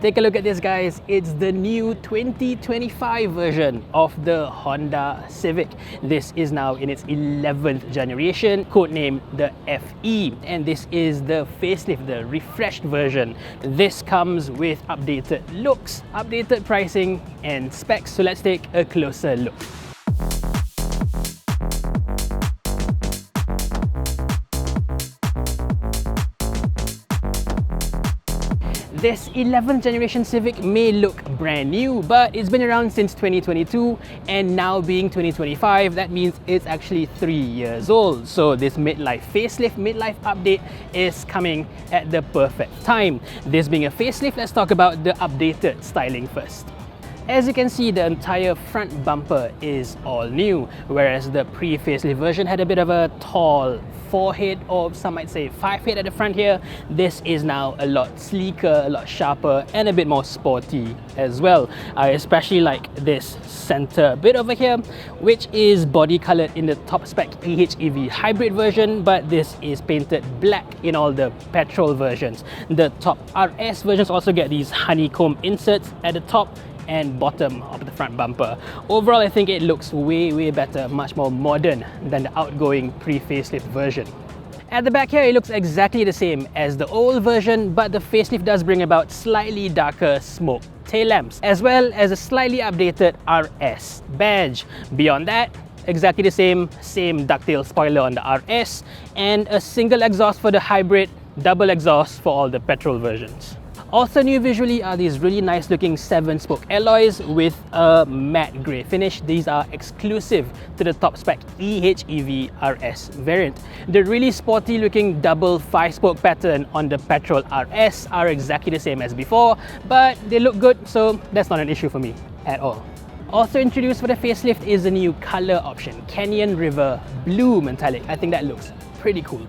Take a look at this, guys. It's the new 2025 version of the Honda Civic. This is now in its 11th generation, codenamed the FE, and this is the facelift, the refreshed version. This comes with updated looks, updated pricing and specs, so let's take a closer look. This 11th generation Civic may look brand new, but it's been around since 2022, and now being 2025, that means it's actually 3 years old. So this midlife facelift, midlife update is coming at the perfect time. This being a facelift, let's talk about the updated styling first. As you can see, the entire front bumper is all new, whereas the pre-facelift version had a bit of a tall forehead, or some might say 5-head at the front here. This is now a lot sleeker, a lot sharper, and a bit more sporty as well. I especially like this center bit over here, which is body colored in the top spec PHEV hybrid version, but this is painted black in all the petrol versions. The top RS versions also get these honeycomb inserts at the top and bottom of the front bumper. Overall, I think it looks way better, much more modern than the outgoing pre-facelift version. At the back here, it looks exactly the same as the old version, but the facelift does bring about slightly darker smoke tail lamps, as well as a slightly updated RS badge. Beyond that, exactly the same ducktail spoiler on the RS, and a single exhaust for the hybrid, double exhaust for all the petrol versions. Also new visually are these really nice looking 7-spoke alloys with a matte grey finish. These are exclusive to the top spec PHEV RS variant. The really sporty looking double 5-spoke pattern on the petrol RS are exactly the same as before, but they look good, so that's not an issue for me at all. Also introduced for the facelift is a new color option, Canyon River Blue Metallic. I think that looks pretty cool.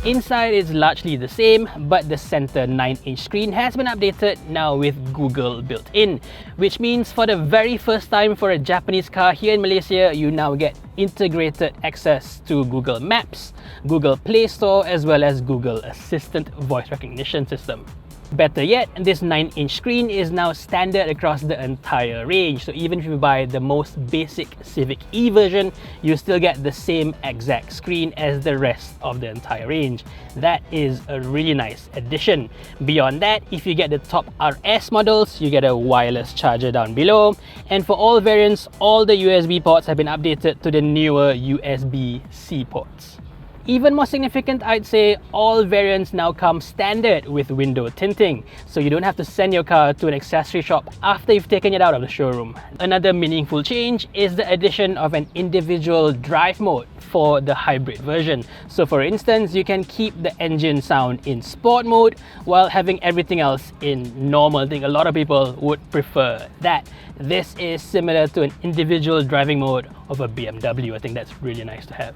Inside is largely the same, but the center 9-inch screen has been updated now with Google built in, which means for the very first time for a Japanese car here in Malaysia, you now get integrated access to Google Maps, Google Play Store, as well as Google Assistant voice recognition system. Better yet, this 9-inch screen is now standard across the entire range. So even if you buy the most basic Civic E version, you still get the same exact screen as the rest of the entire range. That is a really nice addition. Beyond that, if you get the top RS models, you get a wireless charger down below. And for all variants, all the USB ports have been updated to the newer USB-C ports. Even more significant, I'd say all variants now come standard with window tinting, so you don't have to send your car to an accessory shop after you've taken it out of the showroom. Another meaningful change is the addition of an individual drive mode for the hybrid version. So for instance, you can keep the engine sound in sport mode while having everything else in normal. I think a lot of people would prefer that. This is similar to an individual driving mode of a BMW. I think that's really nice to have.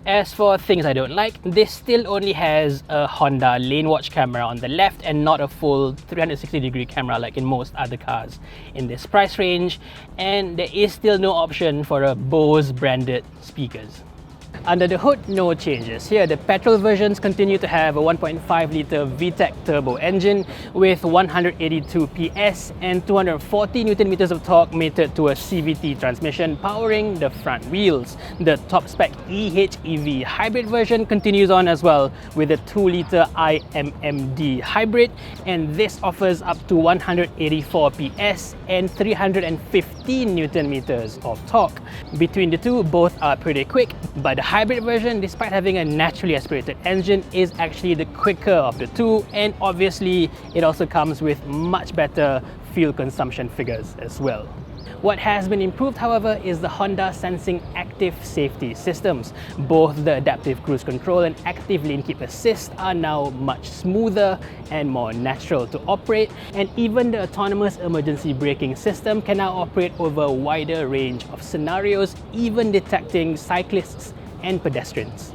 As for things I don't like, this still only has a Honda lane watch camera on the left and not a full 360-degree camera like in most other cars in this price range, and there is still no option for a Bose branded speakers. Under the hood, no changes. Here, the petrol versions continue to have a 1.5-litre VTEC turbo engine with 182 PS and 240 Nm of torque mated to a CVT transmission powering the front wheels. The top spec PHEV hybrid version continues on as well with a 2-litre IMMD hybrid, and this offers up to 184 PS and 315 Nm of torque. Between the two, both are pretty quick, but the hybrid version, despite having a naturally aspirated engine, is actually the quicker of the two, and obviously it also comes with much better fuel consumption figures as well. What has been improved, however, is the Honda Sensing Active Safety Systems. Both the Adaptive Cruise Control and Active Lane Keep Assist are now much smoother and more natural to operate, and even the Autonomous Emergency Braking System can now operate over a wider range of scenarios, even detecting cyclists and pedestrians.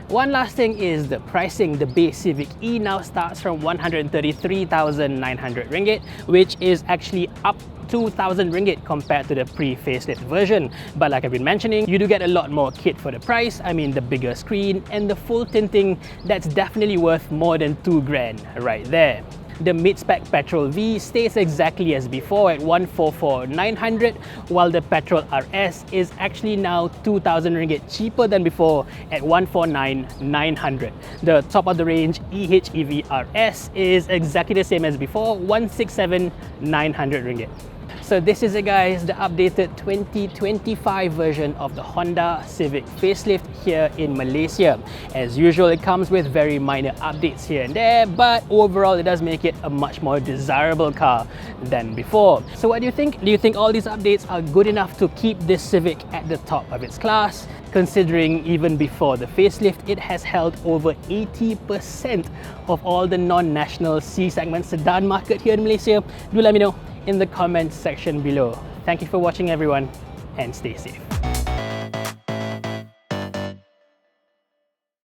One last thing is the pricing. The base Civic E now starts from 133,900 ringgit, which is actually up 2,000 ringgit compared to the pre-facelift version. But like I've been mentioning, you do get a lot more kit for the price. I mean, the bigger screen and the full tinting, that's definitely worth more than 2 grand right there. The mid-spec petrol V stays exactly as before at 144,900, while the petrol RS is actually now 2,000 ringgit cheaper than before at 149,900. The top of the range EHEV RS is exactly the same as before, 167,900 ringgit. So this is it guys, the updated 2025 version of the Honda Civic facelift here in Malaysia. As usual, it comes with very minor updates here and there, but overall it does make it a much more desirable car than before. So what do you think? Do you think all these updates are good enough to keep this Civic at the top of its class? Considering even before the facelift, it has held over 80% of all the non-national C-segment sedan market here in Malaysia. Do let me know in the comments section below. Thank you for watching everyone, and stay safe.